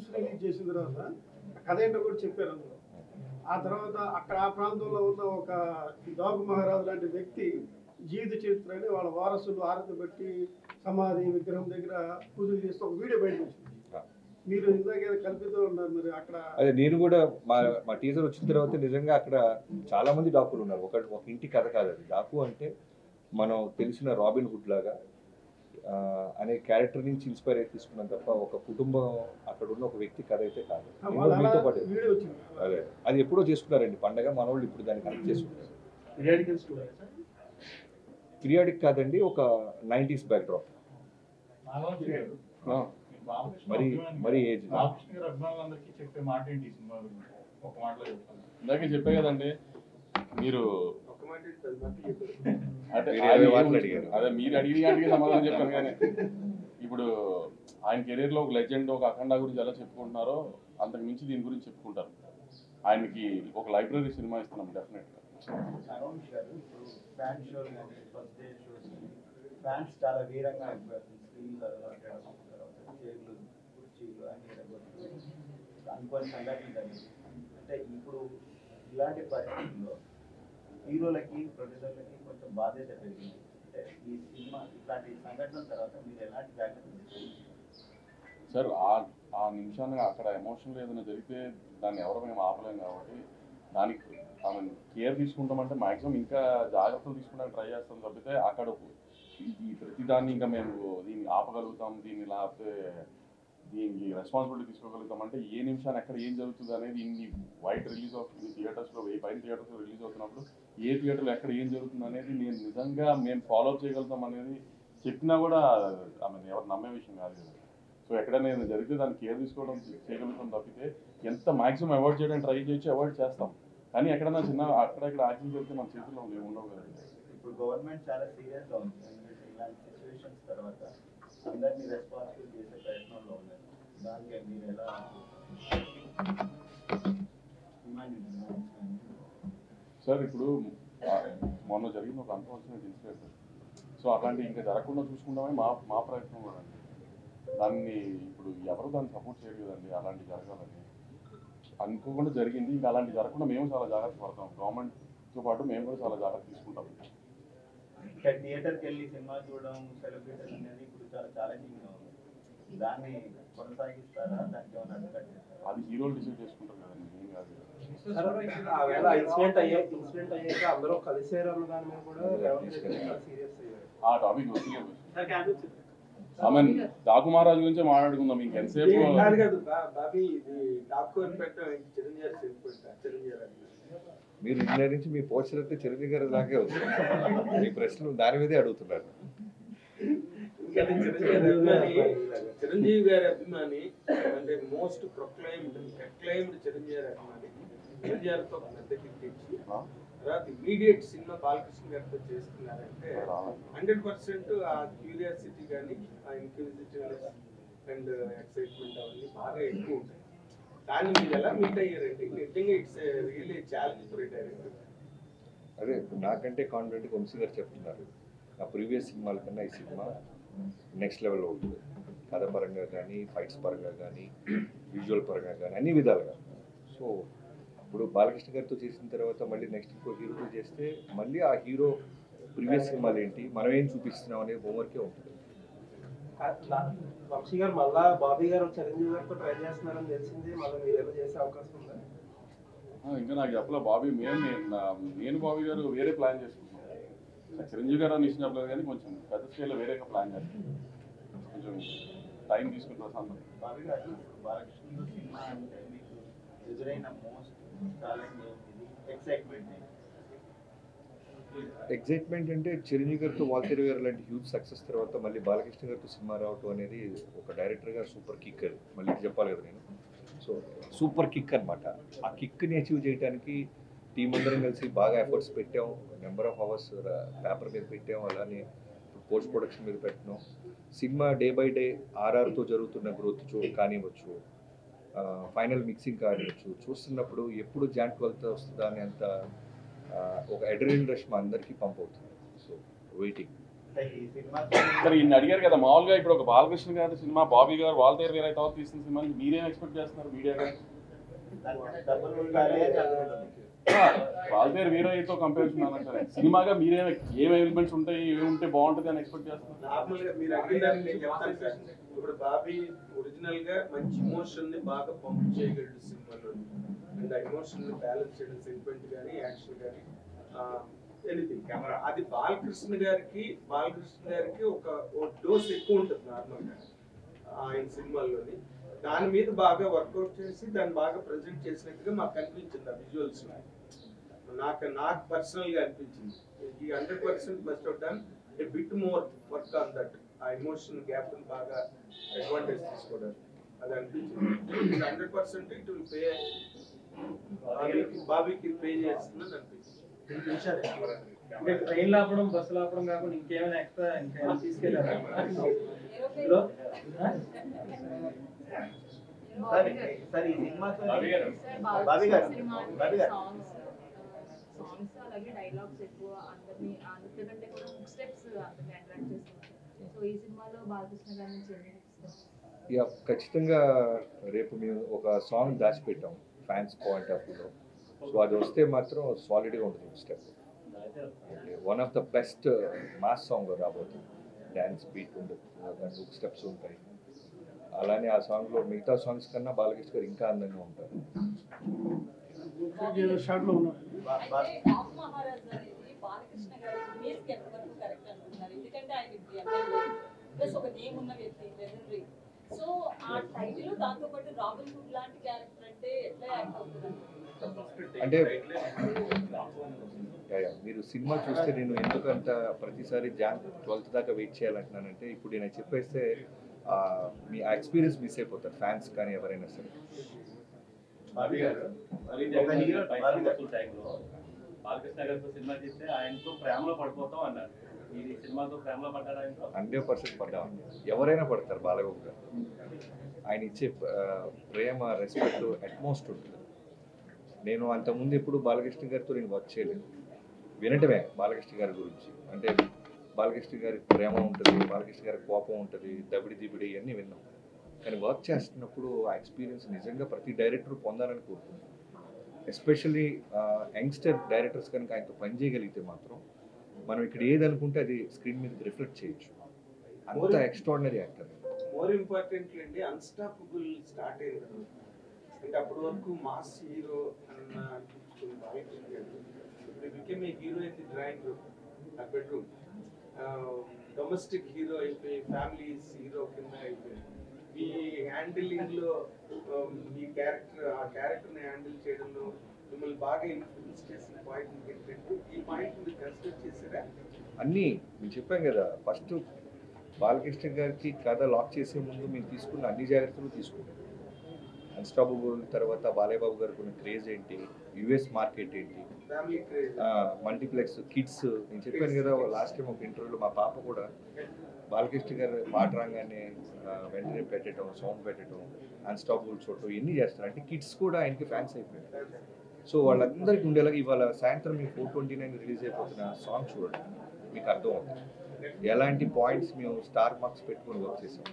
News release చేసిన తర్వాత కథ ఏంటో కూడా చెప్పారు అందులో. ఆ తర్వాత అక్కడ ఆ ప్రాంతంలో ఉన్న ఒక దోగ మహారాజు లాంటి వ్యక్తి జీవిత చరిత్రని వాళ్ళ వారసులు ఆరతి పెట్టి సమాధి విగ్రహం దగ్గర పూజలు చేస్తే ఒక వీడియో బయటకు వచ్చింది. మీరు ఇందాక కల్పితూ ఉన్నారు మరి అక్కడ. అదే నేను కూడా మా టీజర్ వచ్చిన తర్వాత నిజంగా అక్కడ చాలా మంది డాకులు ఉన్నారు. ఒక ఇంటి కథ కాదు అది. డాకు అంటే మనం తెలిసిన రాబిన్ హుడ్ లాగా అనే క్యారెక్టర్ నుంచి ఇన్స్పైర్ అయి తీసుకున్నాం తప్ప ఒక కుటుంబం అక్కడ ఉన్న ఒక వ్యక్తి కథ అయితే కాదు. మీతో పాటు అదే అది ఎప్పుడో చేసుకున్నారండి పండగ. మన వాళ్ళు ఇప్పుడు దాన్ని కనెక్ట్ చేసుకుంటారు. పీరియాడిక్ కాదండి, ఒక 90s బ్యాక్డ్రాప్. మరి ఏజ్ చెప్పే మాట ఏంటి సినిమా ఒక మాటలో చెప్తాను. ఇందాకే చెప్పే కదండి మీరు అదే మీరు అడిగిన దానికి సమాధానం చెప్పాను. కానీ ఇప్పుడు ఆయన కెరీర్ లో ఒక లెజెండ్, ఒక అఖండ గురించి ఎలా చెప్పుకుంటున్నారో అంతకు మించి దీని గురించి చెప్పుకుంటారు. ఆయనకి ఒక లైబ్రరీ సినిమా ఇస్తున్నాం డెఫినెట్ గా. ఫ్యాన్స్ చాలా వీరంగా అనుకోని సంఘటన జరిగింది. అంటే ఇప్పుడు ఇలాంటి పరిస్థితుల్లో హీరోలకి ప్రొడ్యూసర్లకి కొంచెం బాధ్యత పెరిగింది. అంటే ఈ సినిమా ఇట్లాంటి సంఘటనల తర్వాత మీరు ఎలాంటి జాగ్రత్తలు తీసుకుంటారు సార్? ఆ నిమిషాన్ని అక్కడ ఎమోషన్లో ఏదైనా జరిగితే దాన్ని ఎవరు మేము ఆపలేము కాబట్టి దానికి ఆమె కేర్ తీసుకుంటామంటే మ్యాక్సిమం ఇంకా జాగ్రత్తలు తీసుకుంటానికి ట్రై చేస్తాం తప్పితే అక్కడ ఈ ప్రతిదాన్ని ఇంకా మేము దీన్ని ఆపగలుగుతాం, దీన్ని లేకపోతే దీనికి రెస్పాన్సిబిలిటీ తీసుకోగలుగుతాం అంటే ఏ నిమిషాన్ని ఎక్కడ ఏం జరుగుతుంది అనేది ఇన్ని వైట్ రిలీజ్ ఆఫ్ ఇన్ని థియేటర్స్లో పైన థియేటర్స్లో రిలీజ్ అవుతున్నప్పుడు ఏ థియేటర్లో ఎక్కడ ఏం జరుగుతుంది అనేది నేను నిజంగా మేము ఫాలో అప్ చేయగలుగుతాం అనేది చెప్పినా కూడా ఆమె ఎవరు నమ్మే విషయం కాదు కదా. సో ఎక్కడైనా ఏదైనా జరిగితే దాన్ని కేర్ తీసుకోవడం చేయగలుగుతాం తప్పితే ఎంత మ్యాక్సిమం అవాయిడ్ చేయడానికి ట్రై చేయొచ్చు, అవాయిడ్ చేస్తాం. కానీ ఎక్కడైనా చిన్న అక్కడెక్కడ యాక్షన్ జరిగితే మన చేతుల్లో ఉండవు కదండి. ఇప్పుడు గవర్నమెంట్ చాలా సీరియస్గా ఉంది. ఇలాంటి సిచ్యువేషన్స్ తర్వాత అందరినీ రెస్పాన్సిబుల్ చేసే ప్రయత్నంలో ఉన్నారు. దానికి మీరు ఎలా సార్? ఇప్పుడు మొన్న జరిగిన ఒక అన్ఫార్చునేట్ ఇన్సిడెంట్. సో అట్లాంటి ఇంకా జరగకుండా చూసుకుంటామని మా ప్రయత్నం కూడా అండి. దాన్ని ఇప్పుడు ఎవరు దాన్ని సపోర్ట్ చేయరు కదండి. అలాంటి జరగాలని అనుకోకుండా జరిగింది. ఇంకా అలాంటి జరగకుండా మేము చాలా జాగ్రత్త పడతాం. గవర్నమెంట్తో పాటు మేము కూడా చాలా జాగ్రత్త తీసుకుంటాం. ఇంకా థియేటర్కి వెళ్ళి సినిమా చూడడం, సెలబ్రేషన్ అనేది ఇప్పుడు చాలా ఛాలెంజింగ్గా ఉంది. దాన్ని కొనసాగిస్తారా? దానికి ఏమైనా అడ్డుకట్ చేస్తారా? అది హీరోలు డిసైడ్ చేసుకుంటారు కదండి, ఏం కాదు. ఇన్సిడెంట్ అయ్యాక అందరూ కలిసారు అన్న దాని మీద కూడా సీరియస్ అయ్యారు. ఆ టాపిక్ ఆమె డాకు మహారాజు గురించే మాట్లాడుకుందాం ఇంకెంతసేపు. మీరు ఇండియా నుంచి మీ పోస్టర్ అయితే చిరంజీవి గారి దాకే వస్తుంది. మీ ప్రశ్నలు దాని మీదే అడుగుతున్నారు. చిరంజీవి గారి అభిమాని అంటే మోస్ట్ ప్రొక్లైమ్డ్ చిరంజీవి గారి అభిమాని ఎన్టీఆర్తో పెద్ద హిట్ ఇచ్చి తర్వాత ఇమీడియట్ సినిమా బాలకృష్ణ గారితో చేస్తున్నారంటే 100% ఆ క్యూరియాసిటీ కానీ ఆ ఇన్క్యూజిటివ్నెస్ అండ్ ఎక్సైట్మెంట్ అవన్నీ బాగా ఎక్కువ ఉంటాయి. దాన్ని మీరు ఎలా మీట్ అయ్యారంటే నిజంగా it's really challenge for a director. అదే నాకంటే కాన్ఫిడెంట్ వంశీ గారు చెప్తున్నారు. నా ప్రీవియస్ సినిమాల కన్నా ఈ సినిమా నెక్స్ట్ లెవెల్లో ఉంటుంది. కథ పరంగా కానీ, ఫైట్స్ పరంగా కానీ, విజువల్ పరంగా కానీ, అన్ని విధాలుగా. సో ఇప్పుడు బాలకృష్ణ గారితో చేసిన తర్వాత మళ్ళీ నెక్స్ట్ ఇంకో హీరోతో చేస్తే మళ్ళీ ఆ హీరో ప్రీవియస్ సినిమాలు ఏంటి, మనం ఏం చూపిస్తున్నాం అనే హోంవర్కే ఉంటుంది. వంశీ గారు మళ్ళా బాబీ గారు చిరంజీవి గారితో ట్రై చేస్తున్నారని తెలిసింది. మళ్ళీ మీరు ఏదో చేసే అవకాశం ఉందా? ఇంకా నాకు చెప్పలే బాబీ. నేను బాబీ గారు వేరే ప్లాన్ చేసుకుంటున్నాను. చిరంజీవి గారు అని ఇచ్చిన చెప్పలేదు కానీ కొంచెం పెద్ద స్కేల్లో వేరేగా ప్లాన్ చేస్తున్నాను. కొంచెం టైం తీసుకుంటారు సందర్భం. బాబీ గారు బాలకృష్ణ సినిమా అంటే మీకు ఎదురైన మోస్ట్ ఛాలెంజ్ ఎగ్జైట్మెంట్ అంటే చిరంజీవి గారితో వాల్తేరు గారు లాంటి హ్యూజ్ సక్సెస్ తర్వాత మళ్ళీ బాలకృష్ణ గారితో సినిమా రావటం అనేది ఒక డైరెక్టర్గా సూపర్ కిక్. అది మళ్ళీ చెప్పాలి కదా నేను. సో సూపర్ కిక్ అనమాట. ఆ కిక్ని అచీవ్ చేయడానికి టీం అందరం కలిసి బాగా ఎఫర్ట్స్ పెట్టాం. నెంబర్ ఆఫ్ అవర్స్ పేపర్ మీద పెట్టాం. అలానే పోస్ట్ ప్రొడక్షన్ మీద పెట్టినాం. సినిమా డే బై డే ఆర్ఆర్తో జరుగుతున్న గ్రోత్ కానివ్వచ్చు, ఫైనల్ మిక్సింగ్ కానివ్వచ్చు, చూస్తున్నప్పుడు ఎప్పుడు జాంట్ కొలత వస్తుందా అని అంత ఒక అడ్రినల్ రష్ మా అందరికీ పంప్ అవుతుంది. So waiting. అంటే ఈ సినిమా సరే ఈయన అడిగారు కదా, మామూలుగా ఇప్పుడు ఒక బాలకృష్ణ గారి సినిమా, బాబీ గారు వాళ్ళ దగ్గర వేరే తర్వాత తీసిన సినిమాని మీరేం ఎక్స్పెక్ట్ చేస్తున్నారు మీడియా గారు? డబ్బులు ఉండాలి అని అనుకుంటున్నాను. వాళ్ళ దగ్గర వీరయ్యతో కంపారిజన్ అనంటారు, సినిమాగా మీరేం ఏం ఎలిమెంట్స్ ఉంటాయి, ఏమి ఉంటే బాగుంటుంది అని ఎక్స్పెక్ట్ చేస్తున్నారు? నార్మల్ గా మీరు అడిగిన దానికి నేను చెప్తాను సార్. ఇప్పుడు బాబీ ఒరిజినల్ గా మంచి ఎమోషన్ ని బాగా పంప్ చేయగలడు సినిమాలో, అండ్ ఆ ఎమోషన్ ని బ్యాలెన్స్ చేయడం, సెంటిమెంట్ కానీ యాక్షన్ కానీ ఎనీథింగ్. అది బాలకృష్ణ గారికి ఒక డోస్ ఎక్కువ ఉంటుంది నార్మల్ గా ఆయన సినిమాల్లోని. దాని మీద బాగా వర్కౌట్ చేసి దాన్ని బాగా ప్రజెంట్ చేసినట్టుగా మాకు అనిపించింది ఆ విజువల్స్. నాకు పర్సనల్ గా అనిపించింది ఈ 100% must have done a bit more work on that. ఆ ఎమోషన్ గ్యాప్ ని బాగా అడ్వాంటేజ్ తీసుకోవడానికి అది అనిపించింది. 100% ఇట్ విల్ పే, బాబీకి పే చేస్తుందని అనిపించింది. అంటే ట్రైన్ ఆపడం, బస్సులు ఆపడం కాకుండా ఇంకేమైనా ఎక్స్ట్రా ఇంకా తీసుకెళ్ళారా ఇందులో? సార్ ఈ సినిమాతో బాబీ గారు సాంగ్స్ అలాగే డైలాగ్స్ ఎక్కువ అందరినీ అంతకంటే కూడా హుక్ స్టెప్స్ అందరినీ అట్రాక్ట్ చేస్తుంది. సో ఈ సినిమాలో బాలకృష్ణ గారి నుంచి ఎన్ని హుక్ స్టెప్స్? ఇక ఖచ్చితంగా రేపు మేము ఒక సాంగ్ దాచిపెట్టాం ఫ్యాన్స్ పాయింట్ ఆఫ్ వ్యూలో. సో అది వస్తే మాత్రం సాలిడ్గా ఉంటుంది step. One of the best mass song రాబోతుంది. డ్యాన్స్ బీట్ ఉండదు, దాంట్లో హుక్ స్టెప్స్ ఉంటాయి. అలానే ఆ సాంగ్లో మిగతా సాంగ్స్ కన్నా బాలకృష్ణ గారు ఇంకా అందంగా ఉంటారు. షార్ట్లో ఉన్నాడు. మహారాజ్ అనేది బాలకృష్ణ గారి ఇమేజ్ ఎంతవరకు కరెక్ట్ అనుకుంటున్నారు? ఎందుకంటే ఆయన ప్లస్ ఒక నేమ్ ఉన్న వ్యక్తి, లెజెండరీ. సో ఆ టైటిల్ దాంతో పాటు రాబిన్ హుడ్ లాంటి క్యారెక్టర్ అంటే ఎట్లా యాక్ట్ అవుతుంది? అంటే మీరు సినిమా చూస్తే నేను ఎందుకంత ప్రతిసారి Jan 12th దాకా వెయిట్ చేయాలంటున్నానంటే, ఇప్పుడు నేను చెప్పేస్తే మీ ఆ ఎక్స్పీరియన్స్ మిస్ అయిపోతారు ఫ్యాన్స్ కానీ ఎవరైనా సరే. బాలకృష్ణ గారితో సినిమా చేస్తే ఆయనతో ప్రేమలో పడిపోతాం అన్నారు. ఈ సినిమాతో ప్రేమలో పడ్డారు ఆయనతో? 100% పడ్డామండి. ఎవరైనా పడతారు బాలబాబు గారు. ఆయన ఇచ్చే ప్రేమ, రెస్పెక్ట్ అట్మోస్ట్ ఉంటుంది. నేను అంతకుముందు ఎప్పుడు బాలకృష్ణ గారితో నేను వర్క్ చేయలేదు. వినటమే బాలకృష్ణ గారి గురించి. అంటే బాలకృష్ణ గారి ప్రేమ ఉంటుంది, బాలకృష్ణ గారి కోపం ఉంటుంది, దబిడి దిబిడి ఇవన్నీ విన్నాం. కానీ వర్క్ చేస్తున్నప్పుడు ఆ ఎక్స్పీరియన్స్ నిజంగా ప్రతి డైరెక్టర్ పొందాలని కోరుకుంటున్నాను. ఎస్పెషల్లీ యంగ్స్టర్ డైరెక్టర్స్ కనుక ఆయనతో పనిచేయగలిగితే మాత్రం మనం ఇక్కడ ఏది అనుకుంటే అది స్క్రీన్ మీద రిఫ్లెక్ట్ చేయొచ్చు. అంత ఎక్స్ట్రాడినరీ యాక్టర్. మోర్ ఇంపార్టెంట్లీ అండి అన్స్టాపబుల్ స్టార్ట్ అయింది. అంటే అప్పటి వరకు మాస్ హీరో అన్న అనిపించుకుంది బాలకృష్ణ గారు. ఇప్పుడు become a hero in the drawing room, ఆ బెడ్రూమ్. డొమెస్టిక్ హీరో అయిపోయి ఫ్యామిలీస్ హీరో కింద అయిపోయి మీ హ్యాండిలింగ్ లో మీ క్యారెక్టర్, ఆ క్యారెక్టర్ని హ్యాండిల్ చేయడంలో మిమ్మల్ని బాగా ఇన్ఫ్లుయెన్స్ చేసిన పాయింట్ ఏంటంటే ఈ పాయింట్ మీరు కన్సిడర్ చేసారా? అన్నీ మేము చెప్పాం కదా, ఫస్ట్ బాలకృష్ణ గారికి కథ లాక్ చేసే ముందు మేము తీసుకున్న అన్ని జాగ్రత్తలు తీసుకున్నాం. అన్స్టాపబుల్ తర్వాత బాలయ్యబాబు గారికి ఉన్న క్రేజ్ ఏంటి, యుఎస్ మార్కెట్ ఏంటి, మల్టీప్లెక్స్, కిడ్స్. నేను చెప్పాను కదా లాస్ట్ టైం ఒక ఇంటర్వ్యూలో మా పాప కూడా బాలకృష్ణ గారు పాట రాగానే వెంటనే పెట్టడం, సౌండ్ పెట్టడం, అన్స్టాపబుల్ చూడటం ఇవన్నీ చేస్తారు. అంటే కిడ్స్ కూడా ఆయనకి ఫ్యాన్స్ అయిపోయారు. సో వాళ్ళందరికీ ఉండేలాగా ఇవాళ సాయంత్రం మీ 4/29 రిలీజ్ అయిపోతున్న సాంగ్ చూడండి, మీకు అర్థం అవుతుంది ఎలాంటి పాయింట్స్ మేము స్టార్ మార్క్స్ పెట్టుకుని వర్క్ చేసాం.